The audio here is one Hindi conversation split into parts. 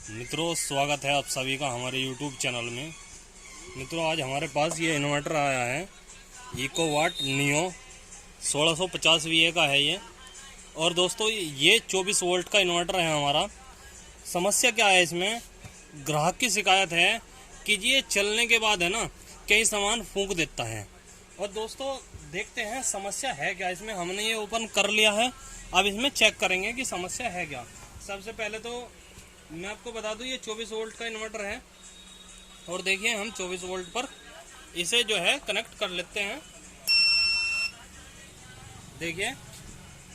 मित्रों, स्वागत है आप सभी का हमारे YouTube चैनल में। मित्रों, आज हमारे पास ये इन्वर्टर आया है इकोवाट नियो 1650 VA का है ये। और दोस्तों, ये 24 वोल्ट का इन्वर्टर है हमारा। समस्या क्या है इसमें? ग्राहक की शिकायत है कि ये चलने के बाद है ना, कई सामान फूंक देता है। और दोस्तों, देखते हैं समस्या है क्या इसमें। हमने ये ओपन कर लिया है, अब इसमें चेक करेंगे कि समस्या है क्या। सबसे पहले तो मैं आपको बता दूं, ये 24 वोल्ट का इन्वर्टर है। और देखिए, हम 24 वोल्ट पर इसे जो है कनेक्ट कर लेते हैं। देखिए,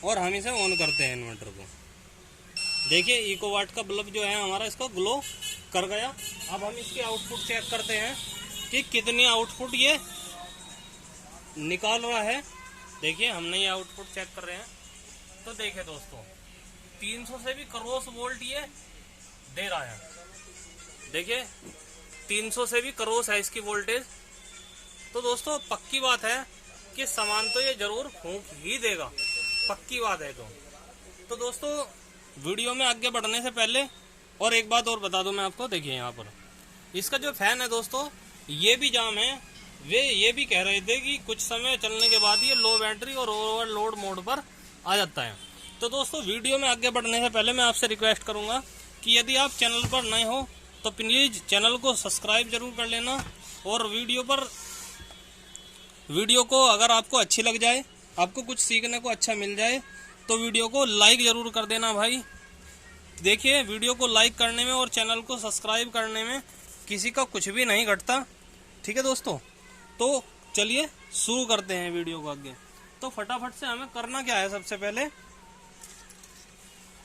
और हम इसे ऑन करते हैं इन्वर्टर को। देखिए, इकोवाट का बल्ब जो है हमारा, इसको ग्लो कर गया। अब हम इसकी आउटपुट चेक करते हैं कि कितनी आउटपुट ये निकाल रहा है। देखिए, हमने ये आउटपुट चेक कर रहे हैं। तो देखिए दोस्तों, 300 से भी क्रॉस वोल्ट ये दे रहा है। देखिए, 300 से भी क्रॉस है इसकी वोल्टेज। तो दोस्तों, पक्की बात है कि सामान तो ये जरूर फूंक ही देगा, पक्की बात है। तो दोस्तों, वीडियो में आगे बढ़ने से पहले और एक बात और बता दूं मैं आपको। देखिए, यहाँ पर इसका जो फैन है दोस्तों, ये भी जाम है। वे ये भी कह रहे थे कि कुछ समय चलने के बाद ये लो बैटरी और ओवरलोड मोड पर आ जाता है। तो दोस्तों, वीडियो में आगे बढ़ने से पहले मैं आपसे रिक्वेस्ट करूंगा कि यदि आप चैनल पर नए हो तो प्लीज़ चैनल को सब्सक्राइब जरूर कर लेना। और वीडियो को अगर आपको अच्छी लग जाए, आपको कुछ सीखने को अच्छा मिल जाए, तो वीडियो को लाइक जरूर कर देना भाई। देखिए, वीडियो को लाइक करने में और चैनल को सब्सक्राइब करने में किसी का कुछ भी नहीं घटता। ठीक है दोस्तों, तो चलिए शुरू करते हैं वीडियो को आगे। तो फटाफट से हमें करना क्या है, सबसे पहले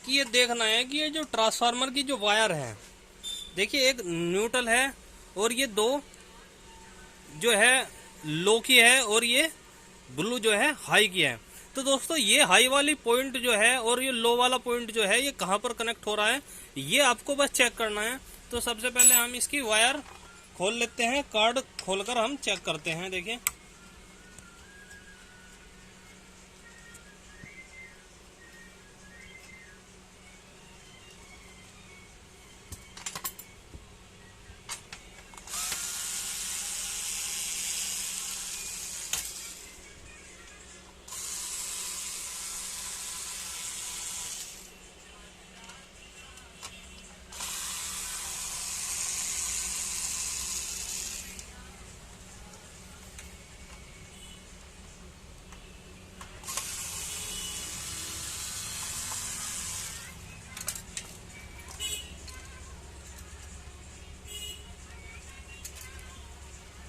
कि ये देखना है कि ये जो ट्रांसफार्मर की जो वायर है, देखिए, एक न्यूट्रल है और ये दो जो है लो की है और ये ब्लू जो है हाई की है। तो दोस्तों, ये हाई वाली पॉइंट जो है और ये लो वाला पॉइंट जो है, ये कहाँ पर कनेक्ट हो रहा है, ये आपको बस चेक करना है। तो सबसे पहले हम इसकी वायर खोल लेते हैं। कार्ड खोलकर हम चेक करते हैं। देखिए,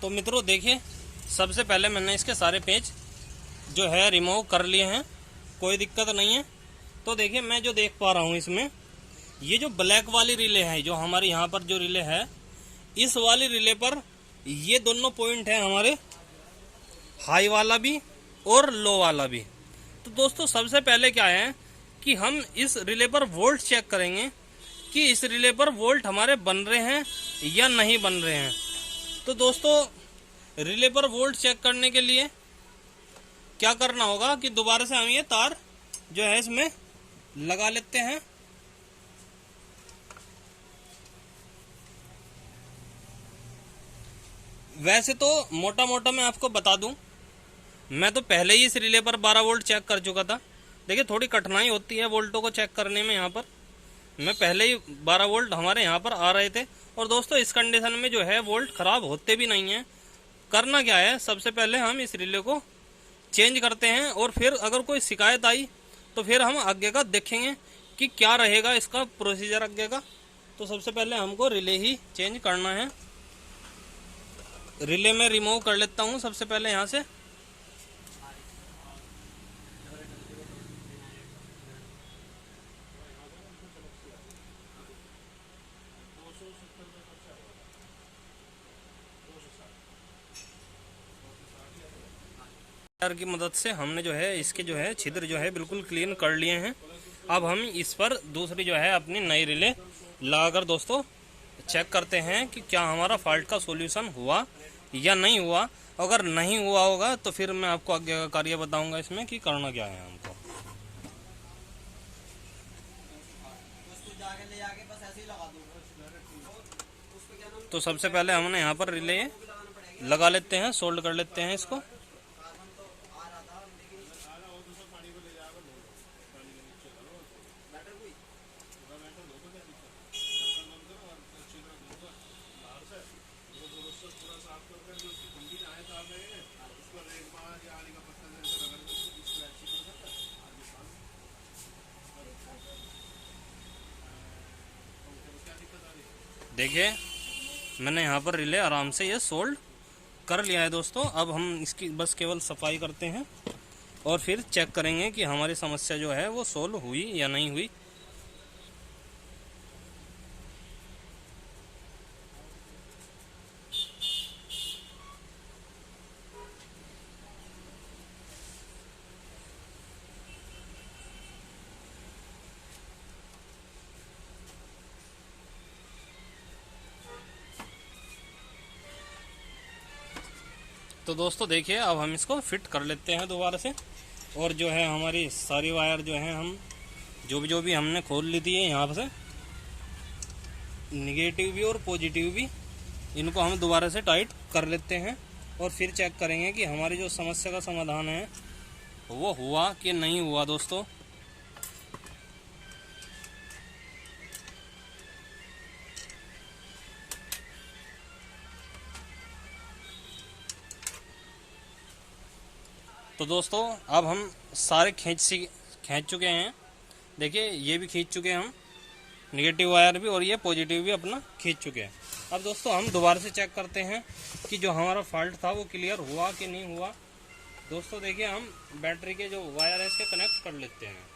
तो मित्रों देखिए, सबसे पहले मैंने इसके सारे पेज जो है रिमूव कर लिए हैं, कोई दिक्कत नहीं है। तो देखिए, मैं जो देख पा रहा हूँ इसमें, ये जो ब्लैक वाली रिले है, जो हमारे यहाँ पर जो रिले है, इस वाली रिले पर ये दोनों पॉइंट है हमारे, हाई वाला भी और लो वाला भी। तो दोस्तों, सबसे पहले क्या है कि हम इस रिले पर वोल्ट चेक करेंगे कि इस रिले पर वोल्ट हमारे बन रहे हैं या नहीं बन रहे हैं। तो दोस्तों, रिले पर वोल्ट चेक करने के लिए क्या करना होगा कि दोबारा से हम ये तार जो है इसमें लगा लेते हैं। वैसे तो मोटा मोटा मैं आपको बता दूं, मैं तो पहले ही इस रिले पर 12 वोल्ट चेक कर चुका था। देखिए, थोड़ी कठिनाई होती है वोल्टों को चेक करने में। यहाँ पर मैं पहले ही 12 वोल्ट हमारे यहाँ पर आ रहे थे। और दोस्तों, इस कंडीशन में जो है वोल्ट खराब होते भी नहीं है। करना क्या है, सबसे पहले हम इस रिले को चेंज करते हैं और फिर अगर कोई शिकायत आई तो फिर हम आगे का देखेंगे कि क्या रहेगा इसका प्रोसीजर आगे का। तो सबसे पहले हमको रिले ही चेंज करना है। रिले में रिमूव कर लेता हूँ सबसे पहले यहाँ से। की मदद से हमने जो है इसके जो है छिद्र जो है बिल्कुल क्लीन कर लिए हैं। अब हम इस पर दूसरी जो है अपनी नई रिले लगाकर दोस्तों चेक करते हैं कि क्या हमारा फॉल्ट का सॉल्यूशन हुआ या नहीं हुआ। अगर नहीं हुआ होगा तो फिर मैं आपको आगे का कार्य बताऊंगा इसमें कि करना क्या है हमको। तो सबसे पहले हमने यहाँ पर रिले लगा लेते हैं, सोल्ड कर लेते हैं इसको। देखिए मैंने यहाँ पर रिले आराम से ये सोल्ड कर लिया है दोस्तों। अब हम इसकी बस केवल सफाई करते हैं और फिर चेक करेंगे कि हमारी समस्या जो है वो सोल्व हुई या नहीं हुई। तो दोस्तों देखिए अब हम इसको फिट कर लेते हैं दोबारा से। और जो है हमारी सारी वायर जो है हम जो भी हमने खोल ली थी यहाँ से, निगेटिव भी और पॉजिटिव भी, इनको हम दोबारा से टाइट कर लेते हैं और फिर चेक करेंगे कि हमारी जो समस्या का समाधान है वो हुआ कि नहीं हुआ दोस्तों। तो दोस्तों अब हम सारे खींच चुके हैं। देखिए ये भी खींच चुके हैं हम, निगेटिव वायर भी और ये पॉजिटिव भी अपना खींच चुके हैं। अब दोस्तों हम दोबारा से चेक करते हैं कि जो हमारा फॉल्ट था वो क्लियर हुआ कि नहीं हुआ। दोस्तों देखिए हम बैटरी के जो वायर है इसके कनेक्ट कर लेते हैं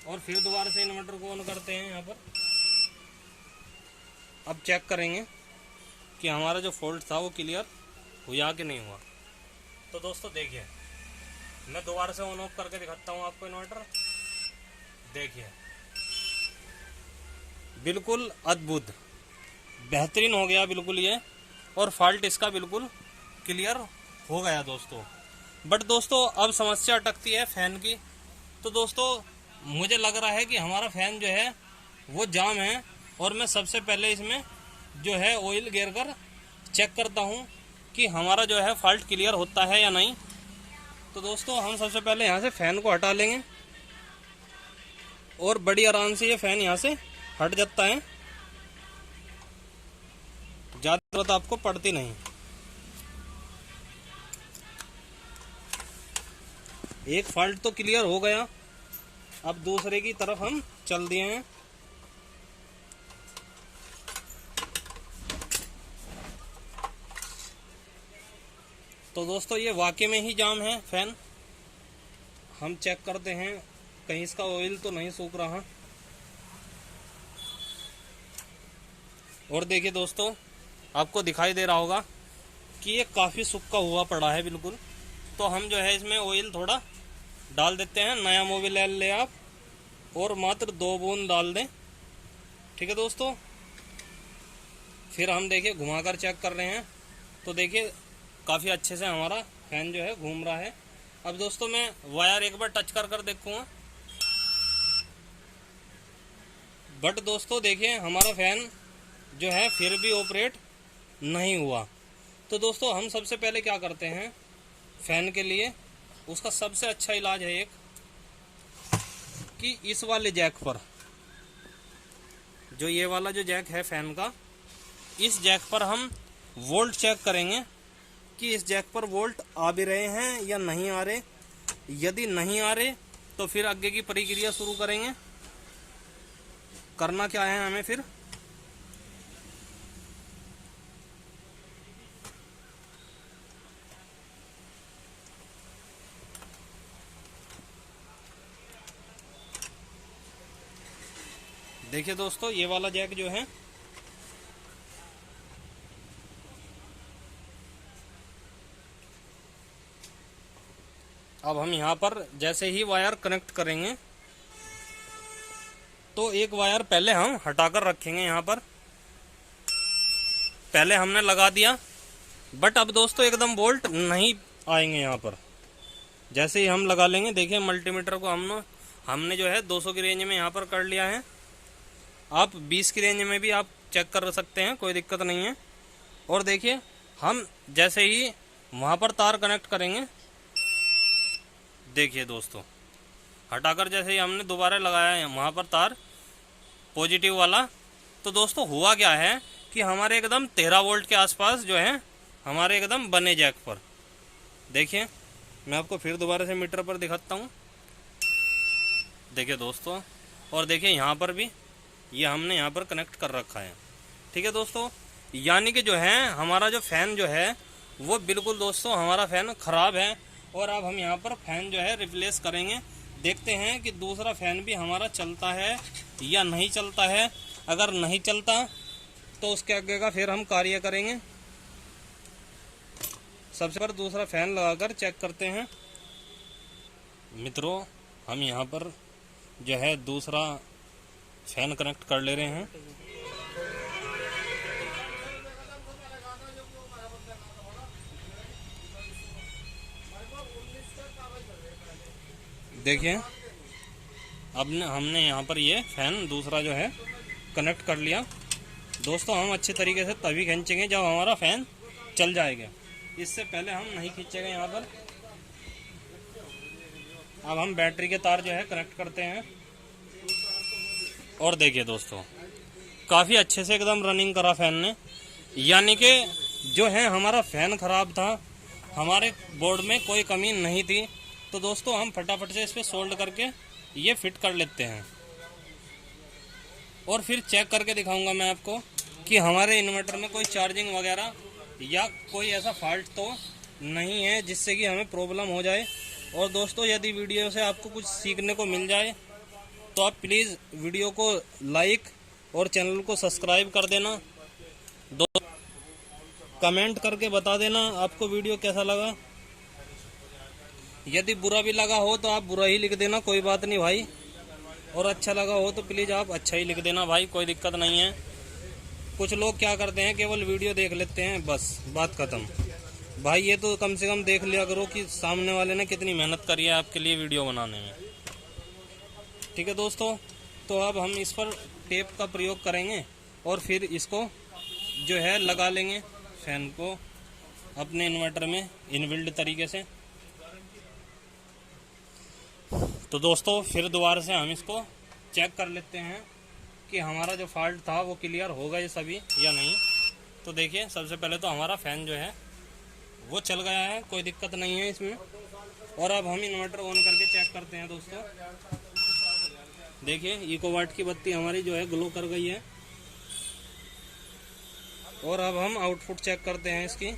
और फिर दोबारा से इन्वर्टर को ऑन करते हैं यहाँ पर। अब चेक करेंगे कि हमारा जो फॉल्ट था वो क्लियर हुआ कि नहीं हुआ। तो दोस्तों देखिए मैं दोबारा से ऑन ऑफ करके दिखाता हूँ आपको इन्वर्टर। देखिए बिल्कुल अद्भुत बेहतरीन हो गया बिल्कुल ये, और फॉल्ट इसका बिल्कुल क्लियर हो गया दोस्तों। बट दोस्तों अब समस्या अटकती है फैन की। तो दोस्तों मुझे लग रहा है कि हमारा फैन जो है वो जाम है और मैं सबसे पहले इसमें जो है ऑयल गिर कर चेक करता हूँ कि हमारा जो है फॉल्ट क्लियर होता है या नहीं। तो दोस्तों हम सबसे पहले यहाँ से फैन को हटा लेंगे और बड़ी आराम से ये फैन यहाँ से हट जाता है, ज़्यादा जरूरत आपको पड़ती नहीं। एक फॉल्ट तो क्लियर हो गया, अब दूसरे की तरफ हम चल दिए हैं। तो दोस्तों ये वाकई में ही जाम है फैन। हम चेक करते हैं कहीं इसका ऑयल तो नहीं सूख रहा। और देखिए दोस्तों आपको दिखाई दे रहा होगा कि ये काफ़ी सूखा हुआ पड़ा है बिल्कुल। तो हम जो है इसमें ऑयल थोड़ा डाल देते हैं। नया मोबिल ऑयल ले आप और मात्र 2 बूंद डाल दें, ठीक है दोस्तों। फिर हम देखिए घुमाकर चेक कर रहे हैं तो देखिए काफ़ी अच्छे से हमारा फैन जो है घूम रहा है। अब दोस्तों मैं वायर एक बार टच कर देखूँगा। बट दोस्तों देखिए हमारा फैन जो है फिर भी ऑपरेट नहीं हुआ। तो दोस्तों हम सबसे पहले क्या करते हैं फैन के लिए, उसका सबसे अच्छा इलाज है एक कि इस वाले जैक पर, जो ये वाला जो जैक है फैन का, इस जैक पर हम वोल्ट चेक करेंगे कि इस जैक पर वोल्ट आ भी रहे हैं या नहीं आ रहे। यदि नहीं आ रहे तो फिर आगे की प्रक्रिया शुरू करेंगे। करना क्या है हमें फिर, देखिए दोस्तों ये वाला जैक जो है अब हम यहाँ पर जैसे ही वायर कनेक्ट करेंगे तो एक वायर पहले हम हटाकर रखेंगे। यहाँ पर पहले हमने लगा दिया, बट अब दोस्तों एकदम वोल्ट नहीं आएंगे यहाँ पर। जैसे ही हम लगा लेंगे, देखिए मल्टीमीटर को हमने जो है 200 की रेंज में यहाँ पर कर लिया है। आप 20 की रेंज में भी आप चेक कर सकते हैं, कोई दिक्कत नहीं है। और देखिए हम जैसे ही वहाँ पर तार कनेक्ट करेंगे, देखिए दोस्तों, हटाकर जैसे ही हमने दोबारा लगाया है वहाँ पर तार पॉजिटिव वाला, तो दोस्तों हुआ क्या है कि हमारे एकदम 13 वोल्ट के आसपास जो है हमारे एकदम बने जैक पर। देखिए मैं आपको फिर दोबारा से मीटर पर दिखाता हूँ। देखिए दोस्तों, और देखिए यहाँ पर भी ये हमने यहाँ पर कनेक्ट कर रखा है। ठीक है दोस्तों, यानी कि जो है हमारा जो फ़ैन जो है वो बिल्कुल दोस्तों हमारा फ़ैन ख़राब है। और अब हम यहाँ पर फ़ैन जो है रिप्लेस करेंगे, देखते हैं कि दूसरा फ़ैन भी हमारा चलता है या नहीं चलता है। अगर नहीं चलता तो उसके आगे का फिर हम कार्य करेंगे। सबसे पहले दूसरा फ़ैन लगाकर चेक करते हैं। मित्रों, हम यहाँ पर जो है दूसरा फ़ैन कनेक्ट कर ले रहे हैं। देखिए अब हमने यहाँ पर ये फ़ैन दूसरा जो है कनेक्ट कर लिया। दोस्तों हम अच्छे तरीके से तभी खींचेंगे जब हमारा फ़ैन चल जाएगा, इससे पहले हम नहीं खींचेंगे यहाँ पर। अब हम बैटरी के तार जो है कनेक्ट करते हैं। और देखिए दोस्तों, काफ़ी अच्छे से एकदम रनिंग करा फ़ैन ने, यानी कि जो है हमारा फ़ैन ख़राब था, हमारे बोर्ड में कोई कमी नहीं थी। तो दोस्तों हम फटाफट से इस पर सोल्ड करके ये फिट कर लेते हैं और फिर चेक करके दिखाऊंगा मैं आपको कि हमारे इन्वर्टर में कोई चार्जिंग वगैरह या कोई ऐसा फॉल्ट तो नहीं है जिससे कि हमें प्रॉब्लम हो जाए। और दोस्तों यदि वीडियो से आपको कुछ सीखने को मिल जाए तो आप प्लीज़ वीडियो को लाइक और चैनल को सब्सक्राइब कर देना। कमेंट करके बता देना आपको वीडियो कैसा लगा। यदि बुरा भी लगा हो तो आप बुरा ही लिख देना, कोई बात नहीं भाई। और अच्छा लगा हो तो प्लीज़ आप अच्छा ही लिख देना भाई, कोई दिक्कत नहीं है। कुछ लोग क्या करते हैं, केवल वीडियो देख लेते हैं, बस बात ख़त्म। भाई ये तो कम से कम देख लिया करो कि सामने वाले ने कितनी मेहनत करी है आपके लिए वीडियो बनाने में। ठीक है दोस्तों, तो अब हम इस पर टेप का प्रयोग करेंगे और फिर इसको जो है लगा लेंगे फ़ैन को अपने इन्वर्टर में इनबिल्ट तरीके से। तो दोस्तों फिर दोबारा से हम इसको चेक कर लेते हैं कि हमारा जो फॉल्ट था वो क्लियर होगा ये सभी या नहीं। तो देखिए सबसे पहले तो हमारा फ़ैन जो है वो चल गया है, कोई दिक्कत नहीं है इसमें। और अब हम इन्वर्टर ऑन करके चेक करते हैं दोस्तों। देखिए इकोवाट की बत्ती हमारी जो है ग्लो कर गई है। और अब हम आउटपुट चेक करते हैं इसकी।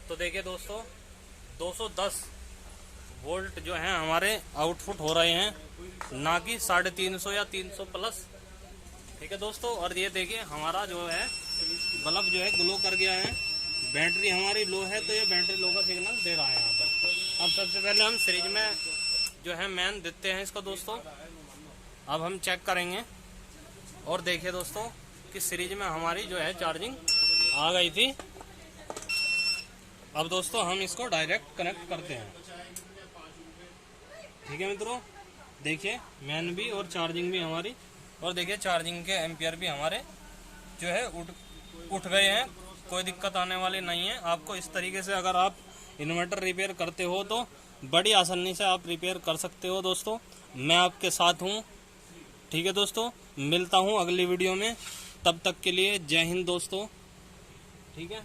तो देखिए दोस्तों 210 वोल्ट जो है हमारे आउटपुट हो रहे हैं, ना कि 350 या 300 प्लस। ठीक है दोस्तों, और ये देखिए हमारा जो है बल्ब जो है ग्लो कर गया है। बैटरी हमारी लो है तो ये बैटरी लो का सिग्नल दे रहा है यहाँ पर। अब सबसे पहले हम सीरीज में जो है मैन देते हैं इसको दोस्तों। अब हम चेक करेंगे और देखिए दोस्तों कि सीरीज में हमारी जो है चार्जिंग आ गई थी। अब दोस्तों हम इसको डायरेक्ट कनेक्ट करते हैं। ठीक है मित्रों, देखिए मैन भी और चार्जिंग भी हमारी, और देखिए चार्जिंग के एम्पियर भी हमारे जो है उठ गए हैं, कोई दिक्कत आने वाली नहीं है। आपको इस तरीके से अगर आप इन्वर्टर रिपेयर करते हो तो बड़ी आसानी से आप रिपेयर कर सकते हो दोस्तों। मैं आपके साथ हूँ। ठीक है दोस्तों, मिलता हूँ अगली वीडियो में, तब तक के लिए जय हिंद दोस्तों। ठीक है।